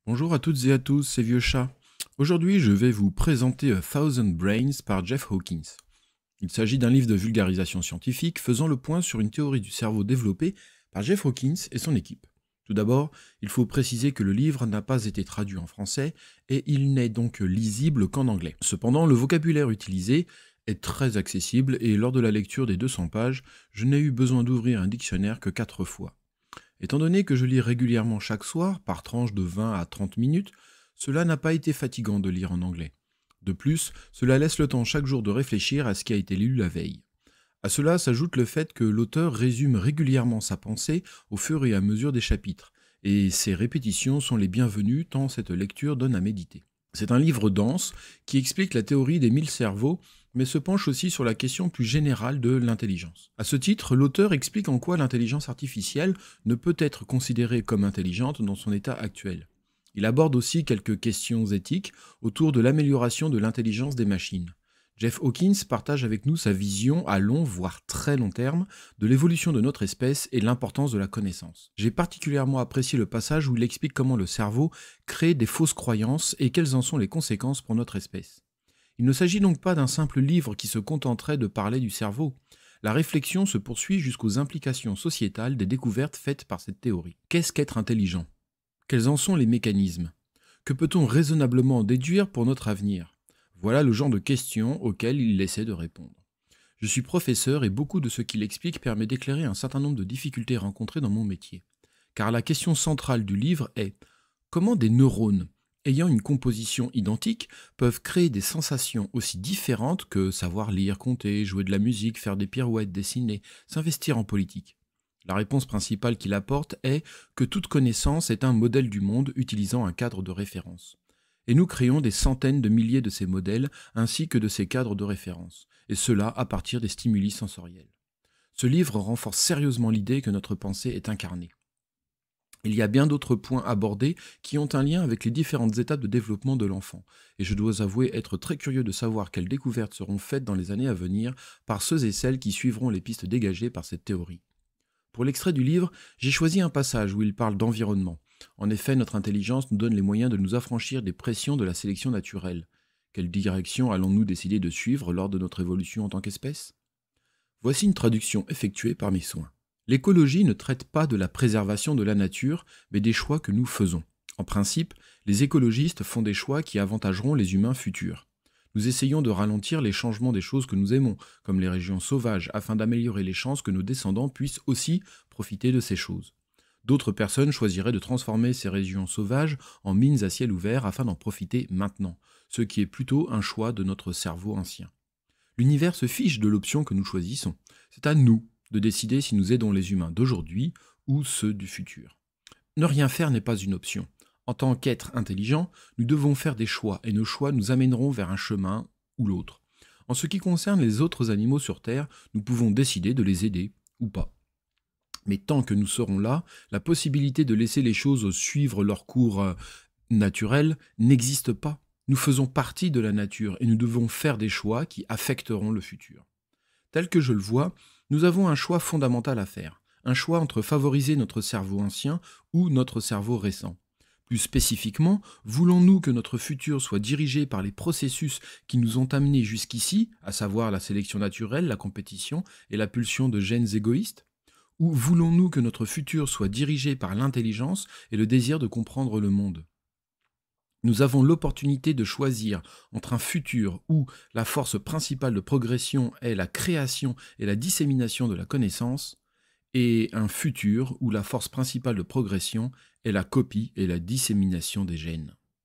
Bonjour à toutes et à tous, c'est Vieux Chat. Aujourd'hui, je vais vous présenter A Thousand Brains par Jeff Hawkins. Il s'agit d'un livre de vulgarisation scientifique faisant le point sur une théorie du cerveau développée par Jeff Hawkins et son équipe. Tout d'abord, il faut préciser que le livre n'a pas été traduit en français et il n'est donc lisible qu'en anglais. Cependant, le vocabulaire utilisé est très accessible et lors de la lecture des 200 pages, je n'ai eu besoin d'ouvrir un dictionnaire que 4 fois. Étant donné que je lis régulièrement chaque soir, par tranche de 20 à 30 minutes, cela n'a pas été fatigant de lire en anglais. De plus, cela laisse le temps chaque jour de réfléchir à ce qui a été lu la veille. À cela s'ajoute le fait que l'auteur résume régulièrement sa pensée au fur et à mesure des chapitres, et ces répétitions sont les bienvenues tant cette lecture donne à méditer. C'est un livre dense qui explique la théorie des 1000 cerveaux, mais se penche aussi sur la question plus générale de l'intelligence. À ce titre, l'auteur explique en quoi l'intelligence artificielle ne peut être considérée comme intelligente dans son état actuel. Il aborde aussi quelques questions éthiques autour de l'amélioration de l'intelligence des machines. Jeff Hawkins partage avec nous sa vision à long, voire très long terme, de l'évolution de notre espèce et l'importance de la connaissance. J'ai particulièrement apprécié le passage où il explique comment le cerveau crée des fausses croyances et quelles en sont les conséquences pour notre espèce. Il ne s'agit donc pas d'un simple livre qui se contenterait de parler du cerveau. La réflexion se poursuit jusqu'aux implications sociétales des découvertes faites par cette théorie. Qu'est-ce qu'être intelligent? Quels en sont les mécanismes? Que peut-on raisonnablement déduire pour notre avenir? Voilà le genre de questions auxquelles il essaie de répondre. Je suis professeur et beaucoup de ce qu'il explique permet d'éclairer un certain nombre de difficultés rencontrées dans mon métier. Car la question centrale du livre est: comment des neurones ayant une composition identique peuvent créer des sensations aussi différentes que savoir lire, compter, jouer de la musique, faire des pirouettes, dessiner, s'investir en politique? La réponse principale qu'il apporte est que toute connaissance est un modèle du monde utilisant un cadre de référence. Et nous créons des centaines de milliers de ces modèles ainsi que de ces cadres de référence, et cela à partir des stimuli sensoriels. Ce livre renforce sérieusement l'idée que notre pensée est incarnée. Il y a bien d'autres points abordés qui ont un lien avec les différentes étapes de développement de l'enfant, et je dois avouer être très curieux de savoir quelles découvertes seront faites dans les années à venir par ceux et celles qui suivront les pistes dégagées par cette théorie. Pour l'extrait du livre, j'ai choisi un passage où il parle d'environnement. En effet, notre intelligence nous donne les moyens de nous affranchir des pressions de la sélection naturelle. Quelle direction allons-nous décider de suivre lors de notre évolution en tant qu'espèce? Voici une traduction effectuée par mes soins. L'écologie ne traite pas de la préservation de la nature, mais des choix que nous faisons. En principe, les écologistes font des choix qui avantageront les humains futurs. Nous essayons de ralentir les changements des choses que nous aimons, comme les régions sauvages, afin d'améliorer les chances que nos descendants puissent aussi profiter de ces choses. D'autres personnes choisiraient de transformer ces régions sauvages en mines à ciel ouvert afin d'en profiter maintenant, ce qui est plutôt un choix de notre cerveau ancien. L'univers se fiche de l'option que nous choisissons. C'est à nous de décider si nous aidons les humains d'aujourd'hui ou ceux du futur. Ne rien faire n'est pas une option. En tant qu'être intelligent, nous devons faire des choix et nos choix nous amèneront vers un chemin ou l'autre. En ce qui concerne les autres animaux sur Terre, nous pouvons décider de les aider ou pas. Mais tant que nous serons là, la possibilité de laisser les choses suivre leur cours naturel n'existe pas. Nous faisons partie de la nature et nous devons faire des choix qui affecteront le futur. Tel que je le vois, nous avons un choix fondamental à faire. Un choix entre favoriser notre cerveau ancien ou notre cerveau récent. Plus spécifiquement, voulons-nous que notre futur soit dirigé par les processus qui nous ont amenés jusqu'ici, à savoir la sélection naturelle, la compétition et la pulsion de gènes égoïstes? Ou voulons-nous que notre futur soit dirigé par l'intelligence et le désir de comprendre le monde? Nous avons l'opportunité de choisir entre un futur où la force principale de progression est la création et la dissémination de la connaissance, et un futur où la force principale de progression est la copie et la dissémination des gènes.